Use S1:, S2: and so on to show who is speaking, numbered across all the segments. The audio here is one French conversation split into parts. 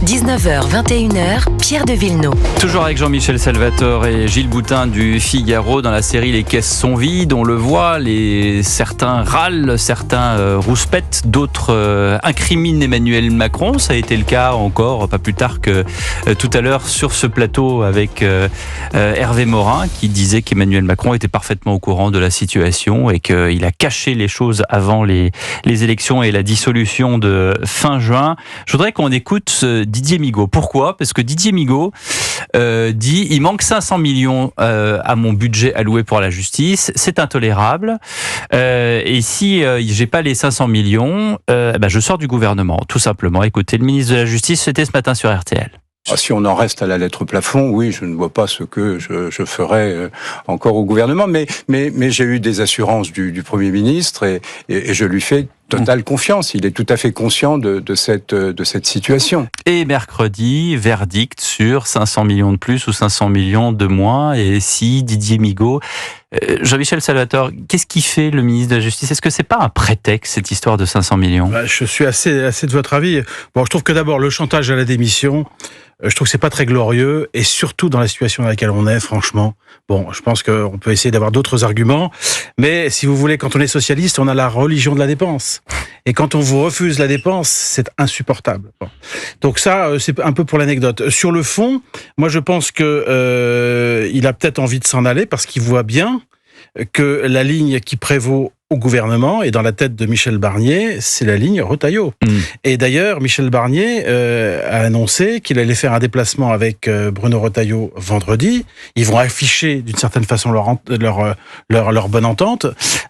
S1: 19h, 21h, Pierre de Villeneuve.
S2: Toujours avec Jean-Michel Salvatore et Gilles Boutin du Figaro dans la série Les caisses sont vides. On le voit, certains râlent, certains rouspètent, d'autres incriminent Emmanuel Macron. Ça a été le cas encore, pas plus tard que tout à l'heure sur ce plateau avec Hervé Morin qui disait qu'Emmanuel Macron était parfaitement au courant de la situation et qu'il a caché les choses avant les élections et la dissolution de fin juin. Je voudrais qu'on écoute Didier Migaud. Pourquoi ? Parce que Didier Migaud dit « Il manque 500 millions à mon budget alloué pour la justice, c'est intolérable. Et si j'ai pas les 500 millions, je sors du gouvernement, tout simplement. » Écoutez, le ministre de la Justice, c'était ce matin sur RTL.
S3: Si on en reste à la lettre plafond, oui, je ne vois pas ce que je ferai encore au gouvernement, mais j'ai eu des assurances du Premier ministre et je lui fais totale confiance. Il est tout à fait conscient de cette situation.
S2: Et mercredi, verdict sur 500 millions de plus ou 500 millions de moins. Et si Didier Migaud, Jean-Michel Salvatore, qu'est-ce qui fait le ministre de la Justice ? Est-ce que c'est pas un prétexte, cette histoire de 500 millions ?
S4: Je suis assez de votre avis. Bon, je trouve que d'abord, le chantage à la démission, je trouve que c'est pas très glorieux, et surtout dans la situation dans laquelle on est, franchement. Bon, je pense qu'on peut essayer d'avoir d'autres arguments, mais si vous voulez, quand on est socialiste, on a la religion de la dépense. Et quand on vous refuse la dépense, c'est insupportable. Bon. Donc ça, c'est un peu pour l'anecdote. Sur le fond, moi je pense que il a peut-être envie de s'en aller parce qu'il voit bien que la ligne qui prévaut au gouvernement et dans la tête de Michel Barnier, c'est la ligne Retailleau. Et d'ailleurs, Michel Barnier a annoncé qu'il allait faire un déplacement avec Bruno Retailleau vendredi. Ils vont afficher d'une certaine façon leur bonne entente.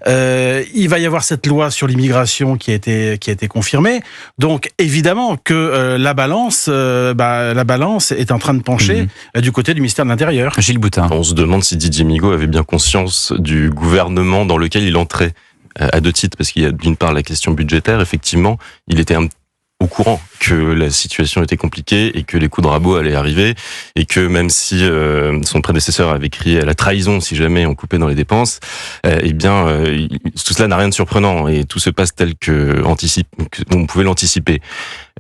S4: Il va y avoir cette loi sur l'immigration qui a été confirmée. Donc évidemment que la balance est en train de pencher du côté du ministère de l'Intérieur.
S2: Gilles Boutin.
S5: On se demande si Didier Migaud avait bien conscience du gouvernement dans lequel il entrait. À deux titres, parce qu'il y a d'une part la question budgétaire, effectivement, il était au courant que la situation était compliquée et que les coups de rabot allaient arriver et que même si son prédécesseur avait crié à la trahison si jamais on coupait dans les dépenses, tout cela n'a rien de surprenant et tout se passe tel on pouvait l'anticiper.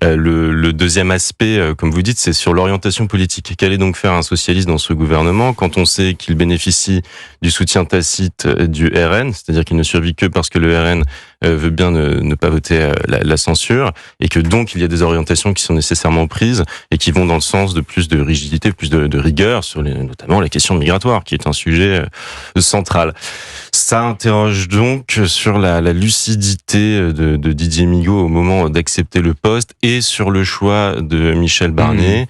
S5: Le deuxième aspect, comme vous dites, c'est sur l'orientation politique. Qu'allait donc faire un socialiste dans ce gouvernement quand on sait qu'il bénéficie du soutien tacite du RN, c'est-à-dire qu'il ne survit que parce que le RN veut bien ne pas voter la censure, et que donc il y a des orientations qui sont nécessairement prises et qui vont dans le sens de plus de rigidité, plus de rigueur sur notamment la question migratoire, qui est un sujet central. Ça interroge donc sur la lucidité de Didier Migaud au moment d'accepter le poste et sur le choix de Michel Barnier.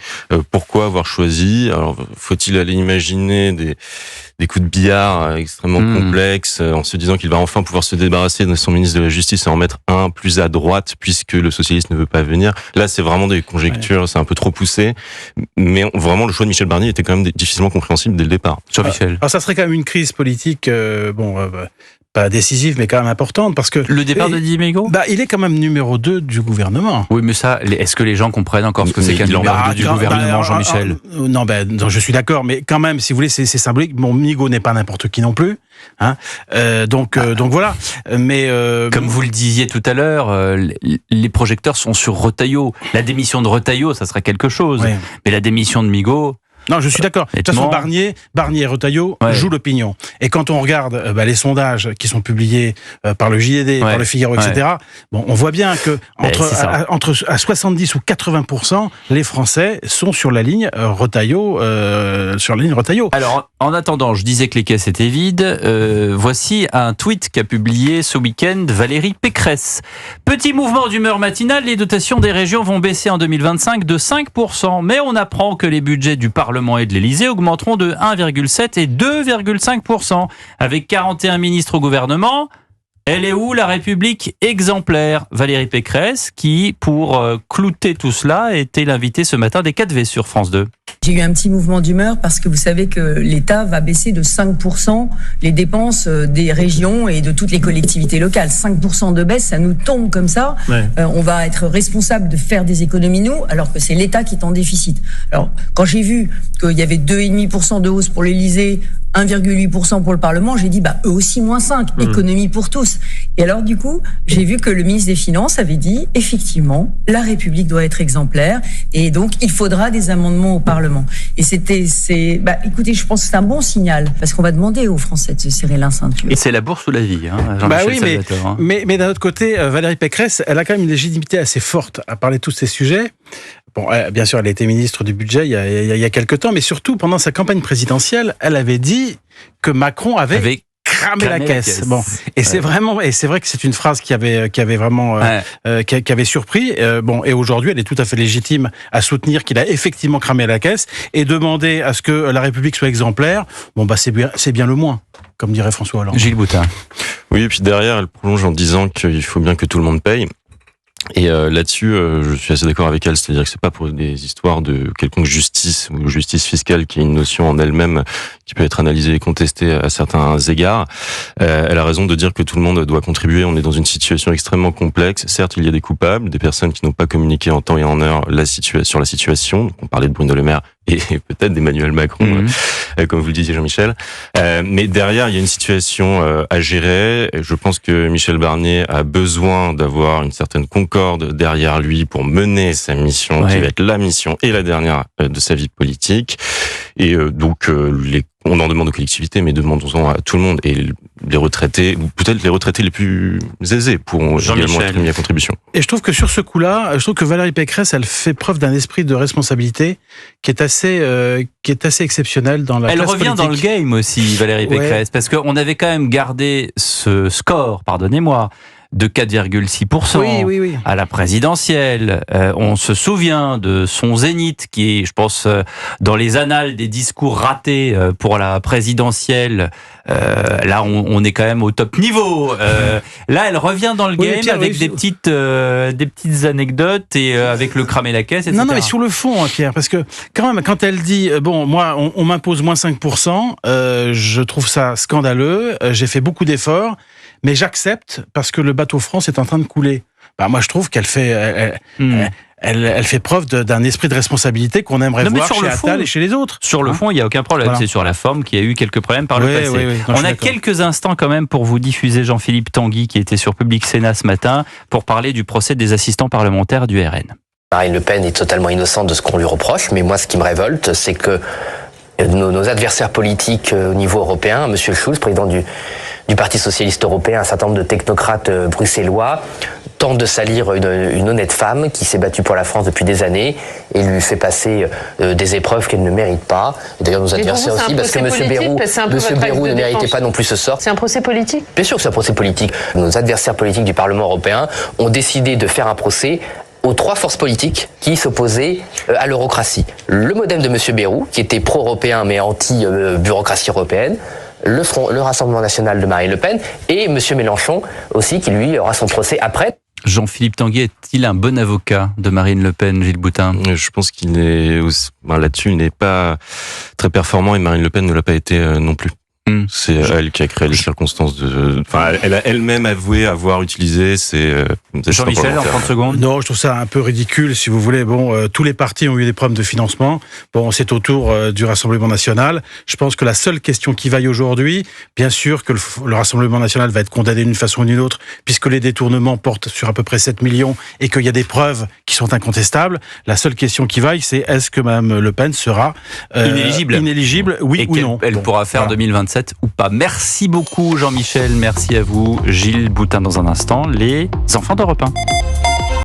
S5: Pourquoi avoir choisi ? Alors, faut-il aller imaginer des coups de billard extrêmement complexes en se disant qu'il va enfin pouvoir se débarrasser de son ministre de la Justice et en mettre un plus à droite puisque le socialiste ne veut pas venir. Là, c'est vraiment des conjectures, c'est un peu trop poussé. Mais vraiment, le choix de Michel Barnier était quand même difficilement compréhensible dès le départ.
S2: Jean-Michel.
S4: Alors ça serait quand même une crise politique, pas décisive, mais quand même importante, parce que...
S2: Le départ de Didier Migaud ?
S4: Il est quand même numéro 2 du gouvernement.
S2: Oui, mais ça, est-ce que les gens comprennent encore ce que c'est qu'un numéro 2 du gouvernement, Jean-Michel ?
S4: Non, je suis d'accord, mais quand même, si vous voulez, c'est symbolique. Bon, Migaud n'est pas n'importe qui non plus. Donc voilà. Mais
S2: comme vous le disiez tout à l'heure, les projecteurs sont sur Retailleau. La démission de Retailleau, ça serait quelque chose. Oui. Mais la démission de Migaud...
S4: Non, je suis d'accord. De toute façon, Barnier et Retailleau jouent l'opinion. Et quand on regarde les sondages qui sont publiés par le JDD, par le Figaro, etc., on voit bien que à 70 ou 80%, les Français sont sur la ligne Retailleau. Alors,
S2: en attendant, je disais que les caisses étaient vides. Voici un tweet qu'a publié ce week-end Valérie Pécresse. Petit mouvement d'humeur matinale, les dotations des régions vont baisser en 2025 de 5%. Mais on apprend que les budgets du Parlement et de l'Élysée augmenteront de 1,7 et 2,5%. Avec 41 ministres au gouvernement, elle est où la République exemplaire ? Valérie Pécresse, qui, pour clouter tout cela, était l'invitée ce matin des 4V sur France 2.
S6: J'ai eu un petit mouvement d'humeur parce que vous savez que l'État va baisser de 5% les dépenses des régions et de toutes les collectivités locales. 5% de baisse, ça nous tombe comme ça. On va être responsable de faire des économies, nous, alors que c'est l'État qui est en déficit. Alors, quand j'ai vu qu'il y avait 2,5% de hausse pour l'Élysée, 1,8% pour le Parlement, j'ai dit, eux aussi moins 5, économie pour tous. Et alors, du coup, j'ai vu que le ministre des Finances avait dit, effectivement, la République doit être exemplaire, et donc, il faudra des amendements au Parlement. Et écoutez, je pense que c'est un bon signal, parce qu'on va demander aux Français de se serrer la ceinture.
S2: Et c'est la bourse ou la vie, Jean-Michel Salvatore.
S4: Mais d'un autre côté, Valérie Pécresse, elle a quand même une légitimité assez forte à parler de tous ces sujets. Bon, bien sûr, elle a été ministre du budget il y a quelques temps, mais surtout, pendant sa campagne présidentielle, elle avait dit que Macron avait cramé la caisse. Bon, et c'est vrai que c'est une phrase qui avait vraiment qui avait surpris. Et aujourd'hui, elle est tout à fait légitime à soutenir qu'il a effectivement cramé la caisse et demander à ce que la République soit exemplaire. C'est bien le moins, comme dirait François Hollande.
S2: Gilles Boutin.
S5: Oui, et puis derrière, elle prolonge en disant qu'il faut bien que tout le monde paye. Et là-dessus, je suis assez d'accord avec elle, c'est-à-dire que c'est pas pour des histoires de quelconque justice ou justice fiscale, qui est une notion en elle-même qui peut être analysée et contestée à certains égards. Elle a raison de dire que tout le monde doit contribuer. On est dans une situation extrêmement complexe. Certes, il y a des coupables, des personnes qui n'ont pas communiqué en temps et en heure sur la situation. Donc, on parlait de Bruno Le Maire et peut-être d'Emmanuel Macron, comme vous le disiez, Jean-Michel. Mais derrière, il y a une situation à gérer. Je pense que Michel Barnier a besoin d'avoir une certaine concorde derrière lui pour mener sa mission, qui va être la mission et la dernière de sa vie politique. Et donc, on en demande aux collectivités, mais demandons-en à tout le monde. Et les retraités, ou peut-être les retraités les plus aisés, pourront également être mis à contribution.
S4: Et je trouve que sur ce coup-là, je trouve que Valérie Pécresse, elle fait preuve d'un esprit de responsabilité qui est assez exceptionnel dans la classe politique.
S2: Elle revient dans le game aussi, Valérie Pécresse, parce qu'on avait quand même gardé ce score, pardonnez-moi, de 4,6% à la présidentielle. On se souvient de son zénith qui est, je pense, dans les annales des discours ratés pour la présidentielle. Là, on est quand même au top niveau. Là, elle revient dans le game avec des petites anecdotes et avec le cramer la caisse, etc.
S4: Non, mais sur le fond, Pierre, parce que quand même, quand elle dit moi, on m'impose moins 5%, je trouve ça scandaleux. J'ai fait beaucoup d'efforts. Mais j'accepte parce que le bateau France est en train de couler. Moi, je trouve qu'elle fait, elle fait preuve d'un esprit de responsabilité qu'on aimerait voir chez Attal et chez les autres.
S2: Sur le fond, il n'y a aucun problème. Voilà. C'est sur la forme qu'il y a eu quelques problèmes par le passé.
S4: Non,
S2: on a quelques instants quand même pour vous diffuser Jean-Philippe Tanguy qui était sur Public Sénat ce matin pour parler du procès des assistants parlementaires du RN.
S7: Marine Le Pen est totalement innocente de ce qu'on lui reproche, mais moi, ce qui me révolte, c'est que nos adversaires politiques au niveau européen, M. Schulz, président du Parti socialiste européen, un certain nombre de technocrates bruxellois tentent de salir une honnête femme qui s'est battue pour la France depuis des années et lui fait passer des épreuves qu'elle ne mérite pas. Et d'ailleurs, nos adversaires aussi, parce que M. Bayrou ne méritait pas non plus ce sort.
S8: C'est un procès politique ?
S7: Bien sûr que c'est un procès politique. Nos adversaires politiques du Parlement européen ont décidé de faire un procès aux trois forces politiques qui s'opposaient à l'eurocratie. Le modem de M. Bayrou, qui était pro-européen mais anti-bureaucratie européenne, le Rassemblement national de Marine Le Pen et M. Mélenchon aussi, qui lui aura son procès après.
S2: Jean-Philippe Tanguy est-il un bon avocat de Marine Le Pen, Gilles Boutin ?
S5: Je pense qu'il n'est là-dessus, il n'est pas très performant et Marine Le Pen ne l'a pas été non plus. C'est elle qui a créé les circonstances elle a elle-même avoué avoir utilisé ces
S2: Jean-Michel, en 30 secondes.
S4: Non, je trouve ça un peu ridicule, si vous voulez. Tous les partis ont eu des problèmes de financement. C'est au tour du Rassemblement national. Je pense que la seule question qui vaille aujourd'hui, bien sûr que le Rassemblement national va être condamné d'une façon ou d'une autre, puisque les détournements portent sur à peu près 7 millions et qu'il y a des preuves qui sont incontestables. La seule question qui vaille, c'est est-ce que Mme Le Pen sera inéligible, oui ou non.
S2: Elle pourra faire 2027 ou pas. Merci beaucoup Jean-Michel, merci à vous Gilles Boutin. Dans un instant, les enfants d'Europe 1.